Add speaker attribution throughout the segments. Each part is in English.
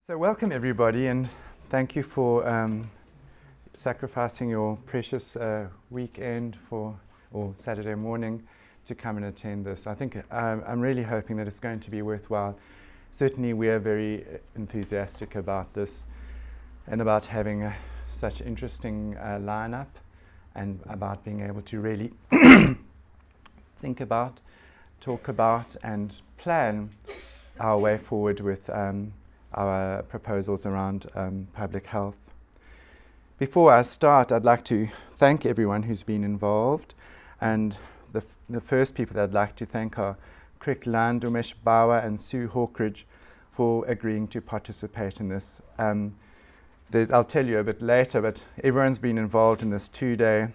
Speaker 1: So welcome everybody, and thank you for sacrificing your precious weekend or Saturday morning to come and attend this. I think I'm really hoping that it's going to be worthwhile. Certainly we are very enthusiastic about this and about having such interesting lineup and about being able to really think about, talk about and plan our way forward with our proposals around public health. Before I start, I'd like to thank everyone who's been involved, and the first people that I'd like to thank are Crick Lund, Umesh Bauer and Sue Hawkridge for agreeing to participate in this. I'll tell you a bit later, but everyone's been involved in this 2-day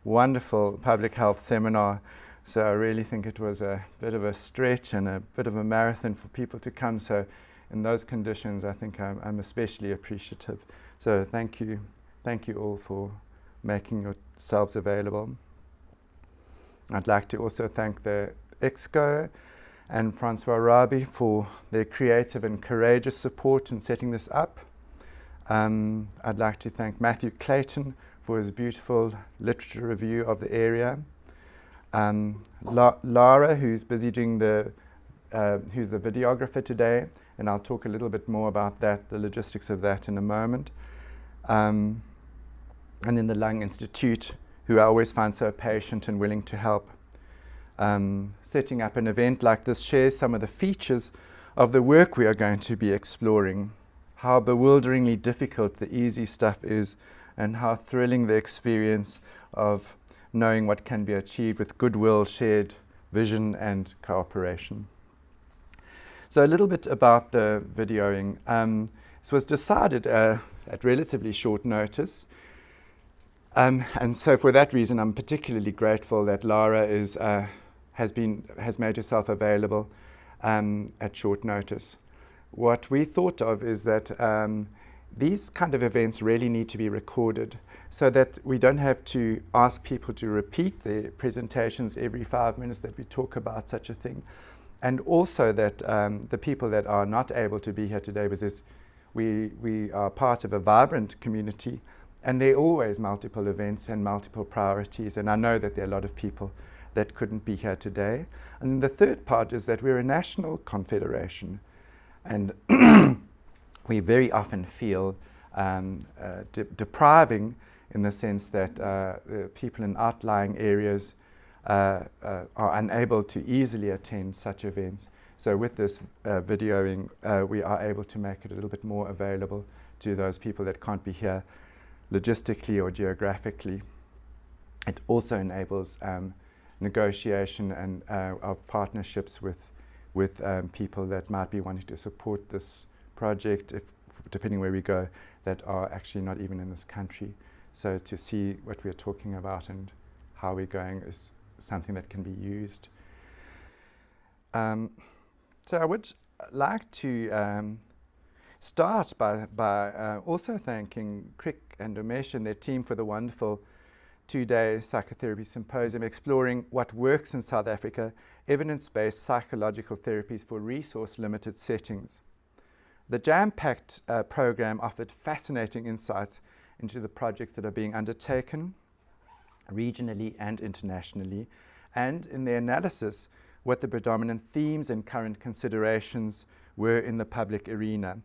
Speaker 1: wonderful public health seminar, so I really think it was a bit of a stretch and a bit of a marathon for people to come. So in those conditions, I think I'm especially appreciative. So thank you all for making yourselves available. I'd like to also thank the EXCO and Francois Rabi for their creative and courageous support in setting this up. I'd like to thank Matthew Clayton for his beautiful literature review of the area. Lara, who's busy doing who's the videographer today, and I'll talk a little bit more about that, the logistics of that in a moment. And then the Lung Institute, who I always find so patient and willing to help. Setting up an event like this shares some of the features of the work we are going to be exploring, how bewilderingly difficult the easy stuff is, and how thrilling the experience of knowing what can be achieved with goodwill, shared vision and cooperation. So a little bit about the videoing. This was decided at relatively short notice. And so for that reason, I'm particularly grateful that Lara has made herself available at short notice. What we thought of is that these kind of events really need to be recorded so that we don't have to ask people to repeat their presentations every 5 minutes that we talk about such a thing. And also that the people that are not able to be here today, because we are part of a vibrant community, and there are always multiple events and multiple priorities, and I know that there are a lot of people that couldn't be here today. And the third part is that we're a national confederation, and we very often feel depriving in the sense that the people in outlying areas are unable to easily attend such events. So with this videoing, we are able to make it a little bit more available to those people that can't be here logistically or geographically. It also enables negotiation and of partnerships with people that might be wanting to support this project, depending where we go, that are actually not even in this country. So to see what we're talking about and how we're going is something that can be used. So I would like to start by also thanking Crick and Umesh and their team for the wonderful 2-day psychotherapy symposium exploring what works in South Africa, evidence-based psychological therapies for resource-limited settings. The jam-packed program offered fascinating insights into the projects that are being undertaken regionally and internationally, and in their analysis, what the predominant themes and current considerations were in the public arena.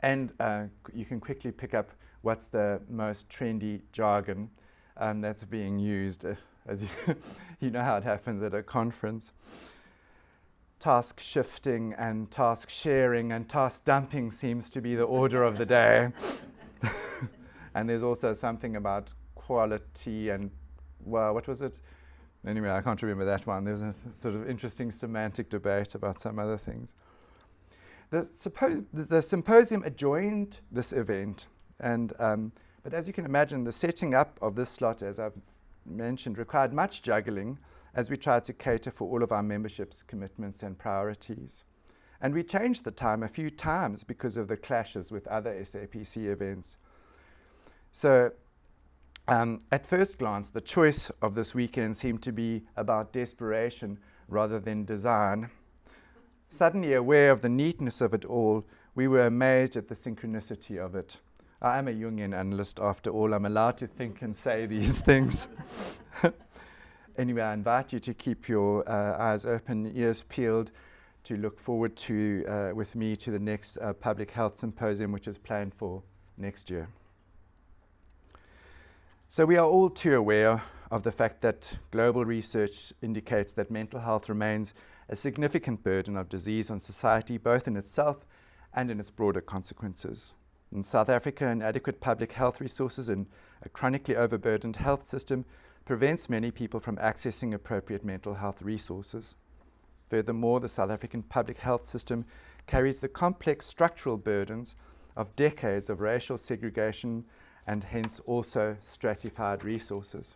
Speaker 1: And you can quickly pick up what's the most trendy jargon that's being used, as you know how it happens at a conference. Task shifting and task sharing and task dumping seems to be the order of the day. And there's also something about quality and, well, what was it? Anyway, I can't remember that one. There's a sort of interesting semantic debate about some other things. The symposium adjoined this event, and but as you can imagine, the setting up of this slot, as I've mentioned, required much juggling as we tried to cater for all of our membership's commitments and priorities. And we changed the time a few times because of the clashes with other SAPC events. So at first glance, the choice of this weekend seemed to be about desperation rather than design. Suddenly aware of the neatness of it all, We were amazed at the synchronicity of it. I am a Jungian analyst after all. I'm allowed to think and say these things. Anyway, I invite you to keep your eyes open, ears peeled, to look forward to, with me, to the next public health symposium, which is planned for next year. So we are all too aware of the fact that global research indicates that mental health remains a significant burden of disease on society, both in itself and in its broader consequences. In South Africa, inadequate public health resources and a chronically overburdened health system prevents many people from accessing appropriate mental health resources. Furthermore, the South African public health system carries the complex structural burdens of decades of racial segregation and hence also stratified resources.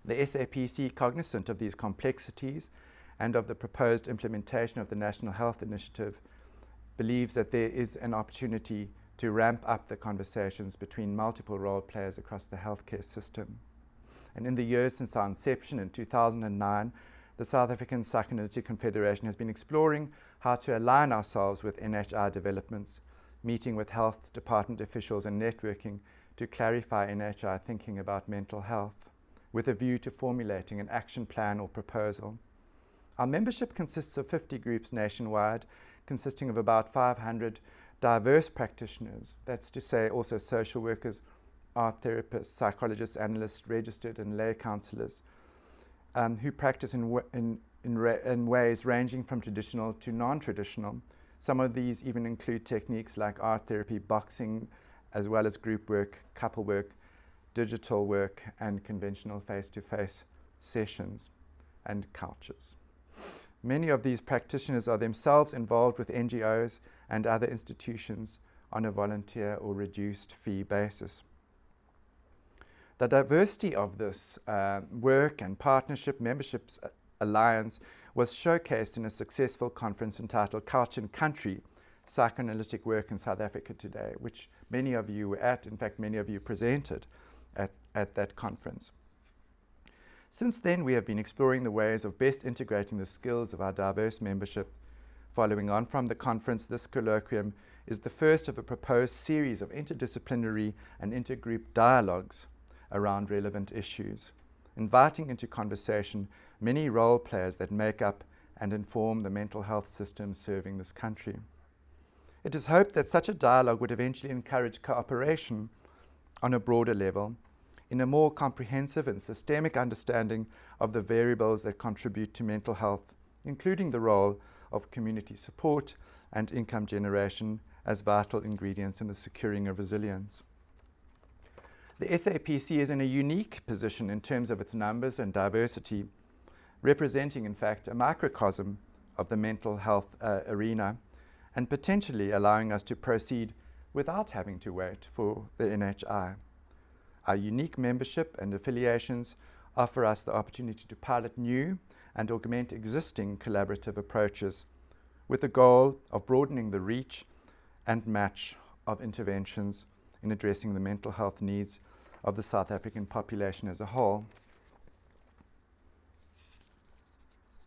Speaker 1: The SAPC, cognizant of these complexities and of the proposed implementation of the National Health Initiative, believes that there is an opportunity to ramp up the conversations between multiple role players across the healthcare system. And in the years since our inception in 2009, the South African Psychoanalytic Confederation has been exploring how to align ourselves with NHI developments, meeting with health department officials and networking to clarify NHI thinking about mental health, with a view to formulating an action plan or proposal. Our membership consists of 50 groups nationwide, consisting of about 500 diverse practitioners, that's to say also social workers, art therapists, psychologists, analysts, registered and lay counsellors, who practice in ways ranging from traditional to non-traditional. Some of these even include techniques like art therapy, boxing, as well as group work, couple work, digital work, and conventional face-to-face sessions and couches. Many of these practitioners are themselves involved with NGOs and other institutions on a volunteer or reduced fee basis. The diversity of this work and partnership memberships alliance was showcased in a successful conference entitled Couch and Country, Psychoanalytic Work in South Africa Today, which many of you were at. In fact, many of you presented at that conference. Since then, we have been exploring the ways of best integrating the skills of our diverse membership. Following on from the conference, this colloquium is the first of a proposed series of interdisciplinary and intergroup dialogues around relevant issues, inviting into conversation many role players that make up and inform the mental health system serving this country. It is hoped that such a dialogue would eventually encourage cooperation on a broader level, in a more comprehensive and systemic understanding of the variables that contribute to mental health, including the role of community support and income generation as vital ingredients in the securing of resilience. The SAPC is in a unique position in terms of its numbers and diversity, representing, in fact, a microcosm of the mental health arena, and potentially allowing us to proceed without having to wait for the NHI. Our unique membership and affiliations offer us the opportunity to pilot new and augment existing collaborative approaches with the goal of broadening the reach and match of interventions in addressing the mental health needs of the South African population as a whole.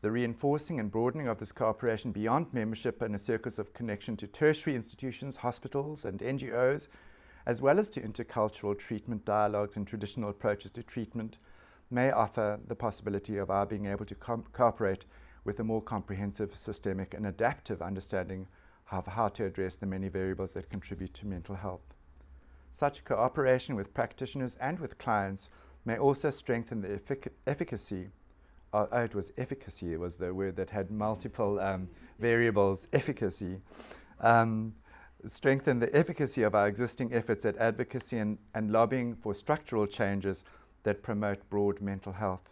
Speaker 1: The reinforcing and broadening of this cooperation beyond membership and a circus of connection to tertiary institutions, hospitals and NGOs, as well as to intercultural treatment dialogues and traditional approaches to treatment, may offer the possibility of our being able to cooperate with a more comprehensive, systemic and adaptive understanding of how to address the many variables that contribute to mental health. Such cooperation with practitioners and with clients may also strengthen the efficacy. Efficacy was the word that had multiple variables, efficacy. Strengthen the efficacy of our existing efforts at advocacy and lobbying for structural changes that promote broad mental health.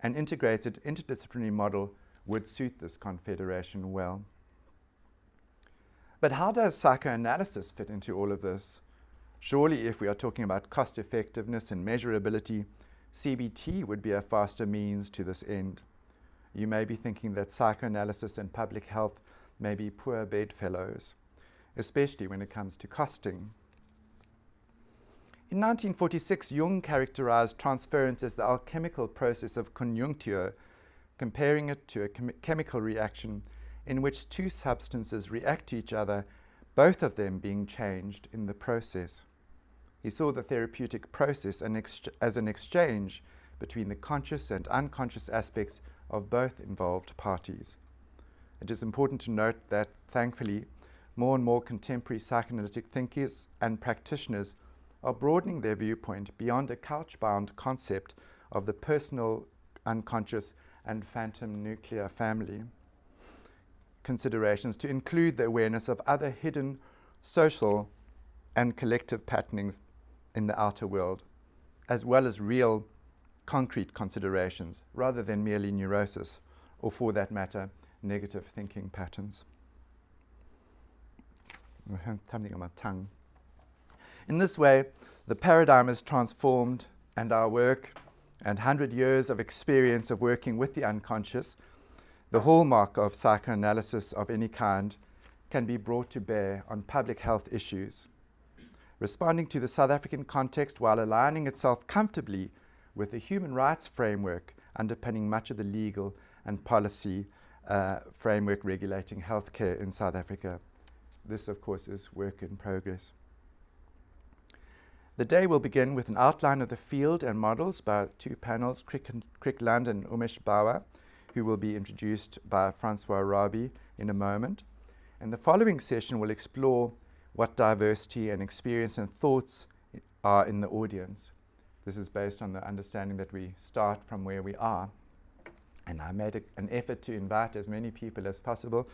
Speaker 1: An integrated interdisciplinary model would suit this confederation well. But how does psychoanalysis fit into all of this? Surely, if we are talking about cost effectiveness and measurability, CBT would be a faster means to this end. You may be thinking that psychoanalysis and public health may be poor bedfellows, especially when it comes to costing. In 1946, Jung characterized transference as the alchemical process of conjunctio, comparing it to a chemical reaction in which two substances react to each other, both of them being changed in the process. He saw the therapeutic process as an exchange between the conscious and unconscious aspects of both involved parties. It is important to note that, thankfully, more and more contemporary psychoanalytic thinkers and practitioners are broadening their viewpoint beyond a couch-bound concept of the personal, unconscious, and phantom nuclear family considerations to include the awareness of other hidden social and collective patternings in the outer world, as well as real, concrete considerations, rather than merely neurosis, or for that matter, negative thinking patterns. I have something on my tongue. In this way, the paradigm is transformed, and our work and 100 years of experience of working with the unconscious, the hallmark of psychoanalysis of any kind, can be brought to bear on public health issues, responding to the South African context while aligning itself comfortably with the human rights framework underpinning much of the legal and policy framework regulating healthcare in South Africa. This, of course, is work in progress. The day will begin with an outline of the field and models by two panels, Crick Lund and Umesh Bawa, who will be introduced by Francois Rabi in a moment. And the following session will explore what diversity and experience and thoughts are in the audience. This is based on the understanding that we start from where we are. And I made an effort to invite as many people as possible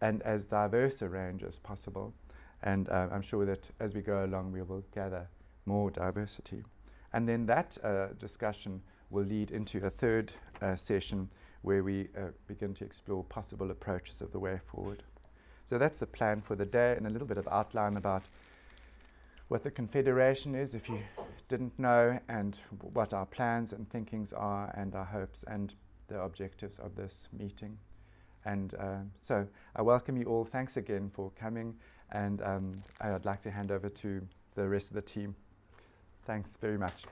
Speaker 1: and as diverse a range as possible. And I'm sure that as we go along, we will gather more diversity. And then that discussion will lead into a third session where we begin to explore possible approaches of the way forward. So that's the plan for the day, and a little bit of outline about what the Confederation is, if you didn't know, and what our plans and thinkings are, and our hopes and the objectives of this meeting. And so I welcome you all. Thanks again for coming, and I'd like to hand over to the rest of the team. Thanks very much.